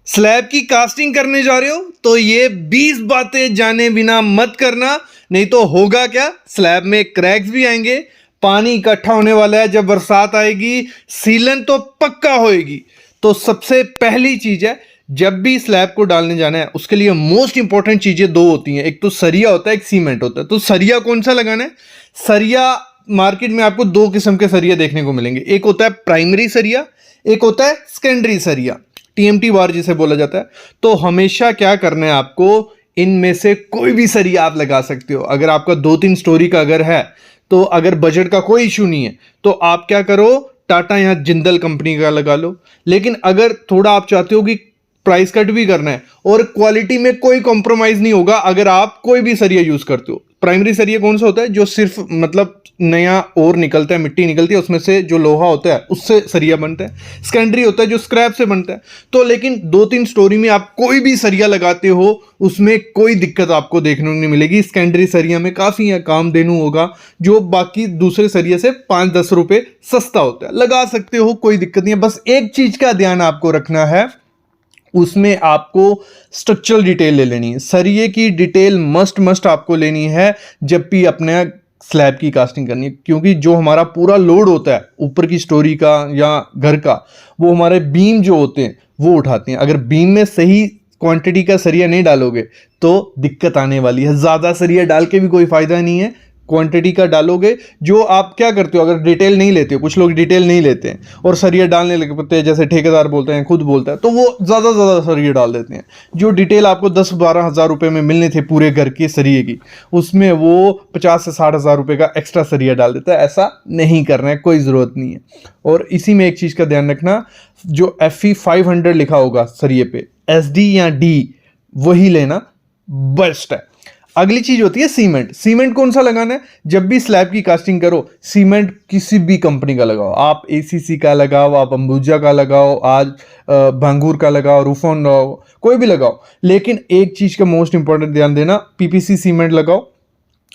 Slab की casting करने जा रहे हो तो ये 20 बातें जाने बिना मत करना, नहीं तो होगा क्या, स्लैब में क्रैक्स भी आएंगे, पानी इकट्ठा होने वाला है, जब बरसात आएगी सीलन तो पक्का होएगी। तो सबसे पहली चीज है, जब भी स्लैब को डालने जाना है उसके लिए मोस्ट इंपॉर्टेंट चीजें दो होती हैं, एक तो सरिया होता है, एक सीमेंट होता है। तो सरिया कौन सा लगाना है? सरिया मार्केट में आपको दो किस्म के सरिया देखने को मिलेंगे, एक होता है प्राइमरी सरिया, एक होता है सेकेंडरी सरिया, टीएमटी बार जिसे बोला जाता है। तो हमेशा क्या करना है आपको, इनमें से कोई भी सरिया आप लगा सकते हो। अगर आपका 2-3 स्टोरी का घर है तो अगर बजट का कोई इशू नहीं है तो आप क्या करो, टाटा या जिंदल कंपनी का लगा लो। लेकिन अगर थोड़ा आप चाहते हो कि प्राइस कट भी करना है और क्वालिटी में कोई कॉम्प्रोमाइज नहीं होगा, अगर आप कोई भी सरिया यूज करते हो। प्राइमरी सरिया कौन सा होता है? जो सिर्फ मतलब नया और निकलता है, मिट्टी निकलती है उसमें से जो लोहा होता है उससे सरिया बनता है। सेकेंडरी होता है जो स्क्रैप से बनता है। तो लेकिन 2-3 स्टोरी में आप कोई भी सरिया लगाते हो उसमें कोई दिक्कत आपको देखने को नहीं मिलेगी। सेकेंडरी सरिया में काफी काम देनू होगा, जो बाकी दूसरे सरिया से 5-10 रुपए सस्ता होता है। लगा सकते हो, कोई दिक्कत नहीं है। बस एक चीज का ध्यान आपको रखना है, उसमें आपको स्ट्रक्चरल डिटेल ले लेनी है। सरिये की डिटेल मस्ट आपको लेनी है जब भी अपने स्लैब की कास्टिंग करनी है, क्योंकि जो हमारा पूरा लोड होता है ऊपर की स्टोरी का या घर का, वो हमारे बीम जो होते हैं वो उठाते हैं। अगर बीम में सही क्वांटिटी का सरिया नहीं डालोगे तो दिक्कत आने वाली है। ज़्यादा सरिया डाल के भी कोई फायदा नहीं है, क्वांटिटी का डालोगे। जो आप क्या करते हो, अगर डिटेल नहीं लेते हो, कुछ लोग डिटेल नहीं लेते हैं और सरिया डालने लग पड़ते हैं, जैसे ठेकेदार बोलते हैं, खुद बोलता है, तो वो ज़्यादा सरिया डाल देते हैं। जो डिटेल आपको 10-12 हज़ार रुपये में मिलने थे पूरे घर के सरिये की, उसमें वो 50 से 60 हज़ार रुपये का एक्स्ट्रा सरिया डाल देता है। ऐसा नहीं करना है, कोई ज़रूरत नहीं है। और इसी में एक चीज़ का ध्यान रखना, जो FE 500 लिखा होगा सरिये पे, SD या D वही लेना बेस्ट है। अगली चीज होती है सीमेंट। सीमेंट कौन सा लगाना है? जब भी स्लैब की कास्टिंग करो, सीमेंट किसी भी कंपनी का लगाओ। आप ACC का लगाओ, आप अंबुजा का लगाओ, आज भांगूर का लगाओ, रूफोन लगाओ, कोई भी लगाओ। लेकिन एक चीज का मोस्ट इंपॉर्टेंट ध्यान देना, PPC सीमेंट लगाओ।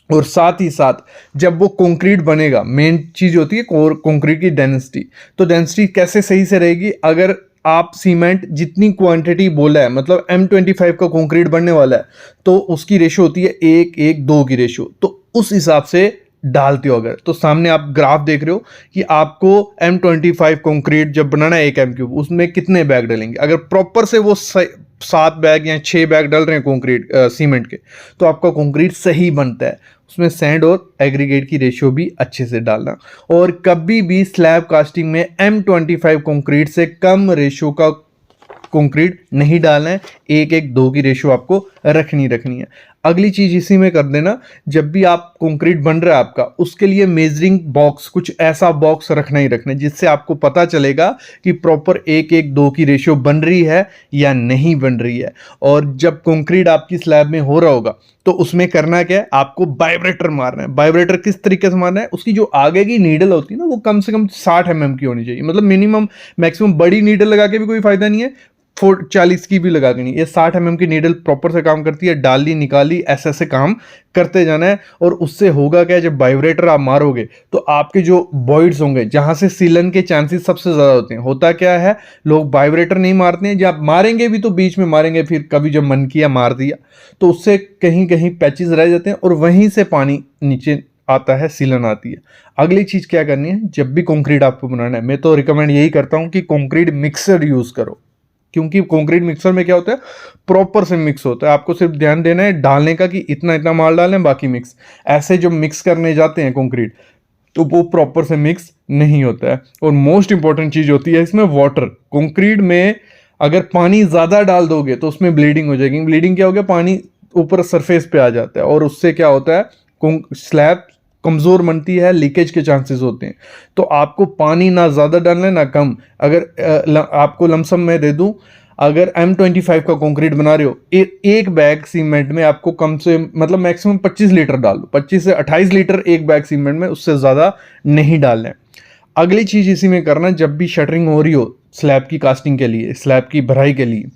और साथ ही साथ जब वो कंक्रीट बनेगा, मेन चीज होती है कंक्रीट की डेंसिटी। तो डेंसिटी कैसे सही से रहेगी? अगर आप सीमेंट जितनी क्वांटिटी बोला है, मतलब M25 का कंक्रीट बनने वाला है, तो उसकी रेशो होती है 1:2 की रेशो। तो उस हिसाब से डालते हो। अगर तो सामने आप ग्राफ देख रहे हो कि आपको M25 कंक्रीट जब बनाना है 1 M3, उसमें कितने बैग डालेंगे। अगर प्रॉपर से वो 7 बैग या 6 बैग डाल रहे हैं कंक्रीट सीमेंट के, तो आपका कंक्रीट सही बनता है। उसमें सैंड और एग्रीगेट की रेशियो भी अच्छे से डालना। और कभी भी स्लैब कास्टिंग में M25 कंक्रीट से कम रेशियो का कंक्रीट नहीं डालना है। 1:2 की रेशियो आपको रखनी है। अगली चीज इसी में कर देना, जब भी आप कंक्रीट बन रहा है आपका, उसके लिए मेजरिंग बॉक्स, कुछ ऐसा बॉक्स रखना है जिससे आपको पता चलेगा कि प्रॉपर 1:2 की रेशियो बन रही है या नहीं बन रही है। और जब कंक्रीट आपकी स्लैब में हो रहा होगा तो उसमें करना क्या है, आपको वाइब्रेटर मारना है। वाइब्रेटर किस तरीके से मारना है? उसकी जो आगे की नीडल होती है ना, वो कम से कम 60 mm की होनी चाहिए। मतलब मिनिमम, मैक्सिमम बड़ी नीडल लगा के भी कोई फायदा नहीं है, 40 की भी लगा के नहीं। ये 60 mm की नीडल प्रॉपर से काम करती है। डाली निकाली ऐसे काम करते जाना है। और उससे होगा क्या, जब वाइब्रेटर आप मारोगे तो आपके जो वॉइड्स होंगे, जहां से सीलन के चांसेस सबसे ज्यादा होते हैं, होता क्या है, लोग वाइब्रेटर नहीं मारते हैं। जब मारेंगे भी तो बीच में मारेंगे, फिर कभी जब मन किया मार दिया, तो उससे कहीं कहीं पैचेस रह जाते हैं और वहीं से पानी नीचे आता है, सीलन आती है। अगली चीज क्या करनी है, जब भी कंक्रीट आपको बनाना है, मैं तो रिकमेंड यही करता हूं कि कंक्रीट मिक्सर यूज करो। क्योंकि कंक्रीट मिक्सर में क्या होता है, प्रॉपर से मिक्स होता है। आपको सिर्फ ध्यान देना है डालने का कि इतना इतना माल डालें, बाकी मिक्स। ऐसे जो मिक्स करने जाते हैं कंक्रीट, तो वो प्रॉपर से मिक्स नहीं होता है। और मोस्ट इंपॉर्टेंट चीज होती है इसमें वाटर। कंक्रीट में अगर पानी ज्यादा डाल दोगे तो उसमें ब्लीडिंग हो जाएगी। ब्लीडिंग क्या हो गया, पानी ऊपर सरफेस पे आ जाता है और उससे क्या होता है, स्लैब कमजोर बनती है, लीकेज के चांसेस होते हैं। तो आपको पानी ना ज्यादा डालना है ना कम। अगर आपको लमसम मैं दे दूं, अगर M25 का कंक्रीट बना रहे हो, एक बैग सीमेंट में आपको कम से मतलब मैक्सिमम 25 लीटर डाल दो। 25 से 28 लीटर एक बैग सीमेंट में, उससे ज्यादा नहीं डालना है। अगली चीज इसी में करना, जब भी शटरिंग हो रही हो स्लैब की कास्टिंग के लिए, स्लैब की भराई के लिए,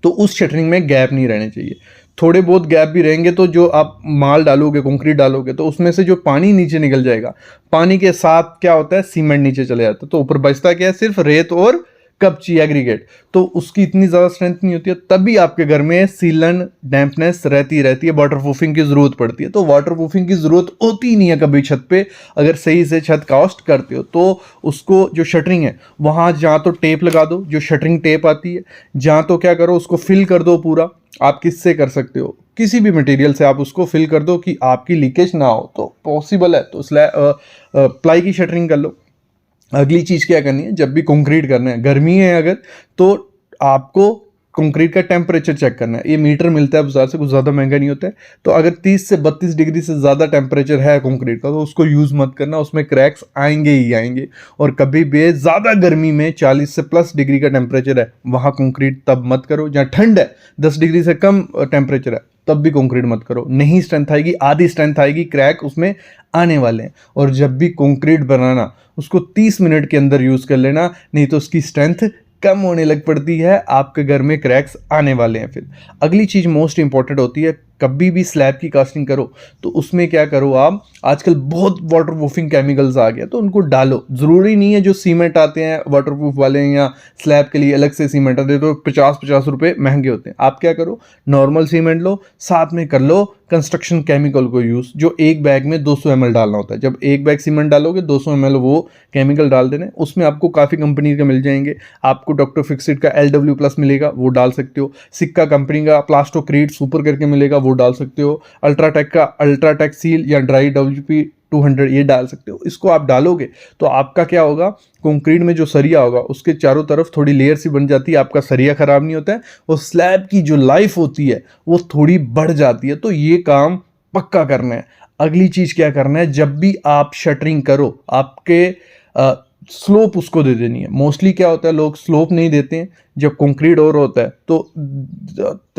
तो उस शटरिंग में गैप नहीं रहने चाहिए। थोड़े बहुत गैप भी रहेंगे तो जो आप माल डालोगे, कंक्रीट डालोगे, तो उसमें से जो पानी नीचे निकल जाएगा, पानी के साथ क्या होता है, सीमेंट नीचे चले जाता है। तो ऊपर बचता क्या है, सिर्फ रेत और कपची एग्रीगेट, तो उसकी इतनी ज़्यादा स्ट्रेंथ नहीं होती है, तभी आपके घर में सीलन डैम्पनेस रहती है, वाटरप्रूफिंग की ज़रूरत पड़ती है। तो वाटरप्रूफिंग की ज़रूरत होती ही नहीं है कभी छत पे, अगर सही से छत कास्ट करते हो तो उसको जो शटरिंग है वहाँ जहाँ तो टेप लगा दो, जो शटरिंग टेप आती है, जहाँ तो क्या करो उसको फिल कर दो पूरा। आप किससे कर सकते हो, किसी भी मटेरियल से आप उसको फिल कर दो कि आपकी लीकेज ना हो, तो पॉसिबल है तो प्लाई की शटरिंग कर लो। अगली चीज़ क्या करनी है, जब भी कंक्रीट करना है, गर्मी है अगर, तो आपको कंक्रीट का टेम्परेचर चेक करना है। ये मीटर मिलता है बाजार से, कुछ ज़्यादा महंगा नहीं होता है। तो अगर 30 से 32 डिग्री से ज़्यादा टेम्परेचर है कंक्रीट का तो उसको यूज़ मत करना, उसमें क्रैक्स आएंगे ही आएंगे। और कभी भी ज़्यादा गर्मी में 40 से प्लस डिग्री का टेम्परेचर है वहाँ कंक्रीट तब मत करो। जहाँ ठंड है 10 डिग्री से कम टेम्परेचर है तब भी कंक्रीट मत करो, नहीं स्ट्रेंथ आएगी, आधी स्ट्रेंथ आएगी, क्रैक उसमें आने वाले हैं। और जब भी कंक्रीट बनाना उसको 30 मिनट के अंदर यूज़ कर लेना, नहीं तो उसकी स्ट्रेंथ कम होने लग पड़ती है, आपके घर में क्रैक्स आने वाले हैं। फिर अगली चीज़ मोस्ट इंपॉर्टेंट होती है, कभी भी स्लैब की कास्टिंग करो तो उसमें क्या करो आप, आजकल बहुत वाटरप्रूफिंग केमिकल्स आ गया तो उनको डालो। ज़रूरी नहीं है जो सीमेंट आते हैं वाटरप्रूफ वाले या स्लैब के लिए अलग से सीमेंट आते हैं तो 50-50 रुपये महंगे होते हैं। आप क्या करो, नॉर्मल सीमेंट लो, साथ में कर लो कंस्ट्रक्शन केमिकल को यूज़, जो एक बैग में 200 ml डालना होता है। जब एक बैग सीमेंट डालोगे 200 ml वो केमिकल डाल देने, उसमें आपको काफ़ी कंपनी के मिल जाएंगे। आपको डॉक्टर फिक्सिट का LW+ मिलेगा, वो डाल सकते हो। सिक्का कंपनी का प्लास्टोक्रीट सुपर करके मिलेगा, वो डाल सकते हो। अल्ट्राटेक का अल्ट्राटेक सील या ड्राई WP200 ये डाल सकते हो। इसको आप डालोगे तो आपका क्या होगा, कंक्रीट में जो सरिया होगा उसके चारों तरफ थोड़ी लेयर सी बन जाती है, आपका सरिया खराब नहीं होता है, और स्लैब की जो लाइफ होती है वो थोड़ी बढ़ जाती है। तो ये काम पक्का करना है। अगली चीज क्या करना है, जब भी आप शटरिंग करो आपके स्लोप उसको दे देनी है। मोस्टली क्या होता है, लोग स्लोप नहीं देते हैं। जब कंक्रीट और होता है तो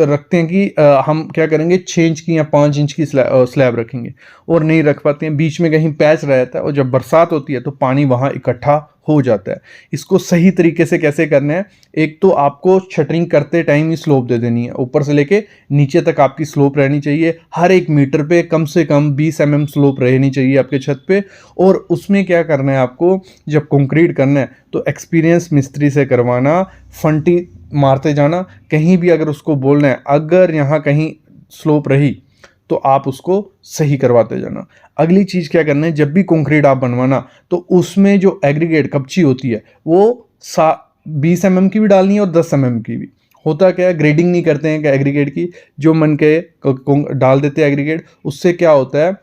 रखते हैं कि हम क्या करेंगे 6 इंच की या 5 इंच की स्लैब रखेंगे, और नहीं रख पाते हैं, बीच में कहीं पैच रहता है और जब बरसात होती है तो पानी वहाँ इकट्ठा हो जाता है। इसको सही तरीके से कैसे करना है, एक तो आपको शटरिंग करते टाइम ही स्लोप दे देनी है, ऊपर से लेके नीचे तक आपकी स्लोप रहनी चाहिए। हर एक मीटर पे कम से कम 20 mm स्लोप रहनी चाहिए आपके छत पे। और उसमें क्या करना है आपको, जब कंक्रीट करना है तो एक्सपीरियंस मिस्त्री से करवाना, फंटी मारते जाना। कहीं भी अगर उसको बोलना है अगर यहाँ कहीं स्लोप रही तो आप उसको सही करवाते जाना। अगली चीज़ क्या करना है, जब भी कंक्रीट आप बनवाना तो उसमें जो एग्रीगेट कपची होती है वो 20 mm की भी डालनी है और 10 mm की भी। होता क्या है, ग्रेडिंग नहीं करते हैं क्या एग्रीगेट की, जो मन के डाल देते हैं एग्रीगेट। उससे क्या होता है,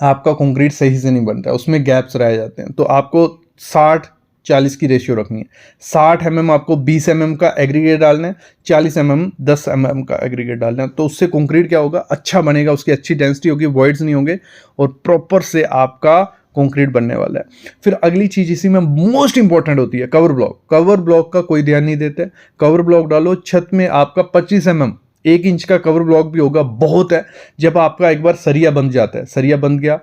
आपका कंक्रीट सही से नहीं बनता है, उसमें गैप्स रह जाते हैं। तो आपको 60-40 की रेशियो रखनी है। 60 mm आपको 20 mm का एग्रीगेट डालना है, 40 mm 10 mm का एग्रीगेट डालना है। तो उससे कंक्रीट क्या होगा, अच्छा बनेगा, उसकी अच्छी डेंसिटी होगी, वॉइड्स नहीं होंगे और प्रॉपर से आपका कंक्रीट बनने वाला है। फिर अगली चीज इसी में मोस्ट इंपॉर्टेंट होती है कवर ब्लॉक। कवर ब्लॉक का कोई ध्यान नहीं देते। कवर ब्लॉक डालो छत में, आपका 25 mm 1 इंच का कवर ब्लॉक भी होगा, बहुत है। जब आपका एक बार सरिया बंध जाता है, सरिया बंध गया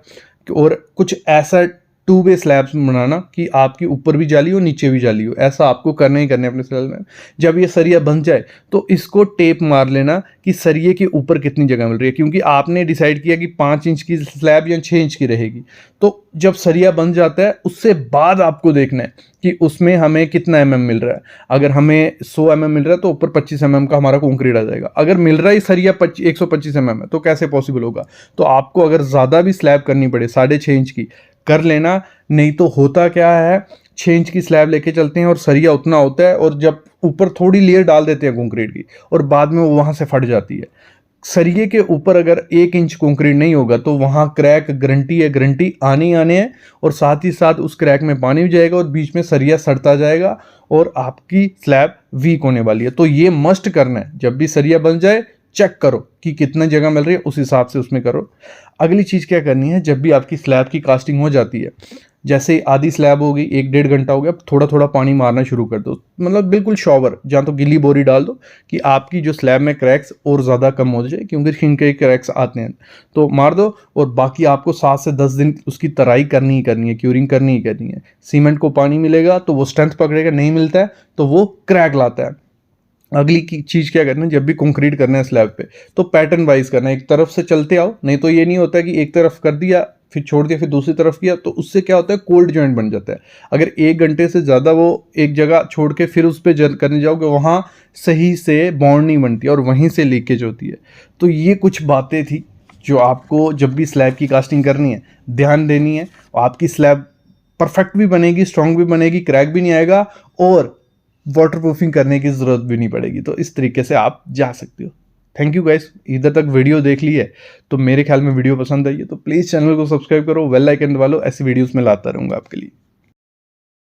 और कुछ ऐसा 2 वे स्लैब्स बनाना कि आपकी ऊपर भी जाली हो नीचे भी जाली हो, ऐसा आपको करना ही करना है अपने स्लैब में। जब ये सरिया बन जाए तो इसको टेप मार लेना कि सरिये के ऊपर कितनी जगह मिल रही है, क्योंकि आपने डिसाइड किया कि 5 इंच की स्लैब या 6 इंच की रहेगी। तो जब सरिया बन जाता है उससे बाद आपको देखना है कि उसमें हमें कितना mm मिल रहा है। अगर हमें 100 mm मिल रहा है तो ऊपर 25 mm का हमारा कंक्रीट आ जाएगा। अगर मिल रहा है सरिया 125 mm है तो कैसे पॉसिबल होगा। तो आपको अगर ज़्यादा भी स्लैब करनी पड़े 6.5 इंच की कर लेना, नहीं तो होता क्या है 6 इंच की स्लैब लेके चलते हैं और सरिया उतना होता है और जब ऊपर थोड़ी लेयर डाल देते हैं कंक्रीट की और बाद में वो वहाँ से फट जाती है। सरिये के ऊपर अगर 1 इंच कंक्रीट नहीं होगा तो वहाँ क्रैक गारंटी है, गारंटी आने ही आने हैं। और साथ ही साथ उस क्रैक में पानी भी जाएगा और बीच में सरिया सड़ता जाएगा और आपकी स्लैब वीक होने वाली है। तो ये मस्ट करना है, जब भी सरिया बन जाए चेक करो कि कितना जगह मिल रही है, उस हिसाब से उसमें करो। अगली चीज़ क्या करनी है, जब भी आपकी स्लैब की कास्टिंग हो जाती है, जैसे आधी स्लैब हो गई, 1-1.5 घंटा हो गया, थोड़ा थोड़ा पानी मारना शुरू कर दो, मतलब बिल्कुल शॉवर, जहाँ तो गिल्ली बोरी डाल दो कि आपकी जो स्लैब में क्रैक्स और ज़्यादा कम हो जाए, क्योंकि खिंक के क्रैक्स आते हैं। तो मार दो और बाकी आपको 7 से 10 दिन उसकी तराई करनी ही करनी है, क्यूरिंग करनी ही करनी है। सीमेंट को पानी मिलेगा तो वो स्ट्रेंथ पकड़ेगा, नहीं मिलता है तो वो क्रैक लाता है। अगली की चीज़ क्या करना है, जब भी कंक्रीट करना है स्लैब पे तो पैटर्न वाइज करना है, एक तरफ से चलते आओ, नहीं तो ये नहीं होता कि एक तरफ कर दिया फिर छोड़ दिया, फिर दूसरी तरफ किया, तो उससे क्या होता है, कोल्ड जॉइंट बन जाता है। अगर 1 घंटे से ज़्यादा वो एक जगह छोड़ के फिर उस पर करने जाओगे, वहाँ सही से बॉन्ड नहीं बनती और वहीं से लीकेज होती है। तो ये कुछ बातें थी जो आपको जब भी स्लैब की कास्टिंग करनी है ध्यान देनी है। आपकी स्लैब परफेक्ट भी बनेगी, स्ट्रॉन्ग भी बनेगी, क्रैक भी नहीं आएगा और वाटर प्रूफिंग करने की ज़रूरत भी नहीं पड़ेगी। तो इस तरीके से आप जा सकते हो। थैंक यू गाइस, इधर तक वीडियो देख ली है तो मेरे ख्याल में वीडियो पसंद आई है तो प्लीज़ चैनल को सब्सक्राइब करो, बेल आइकन दबा लो, ऐसी वीडियोस में लाता रहूँगा आपके लिए।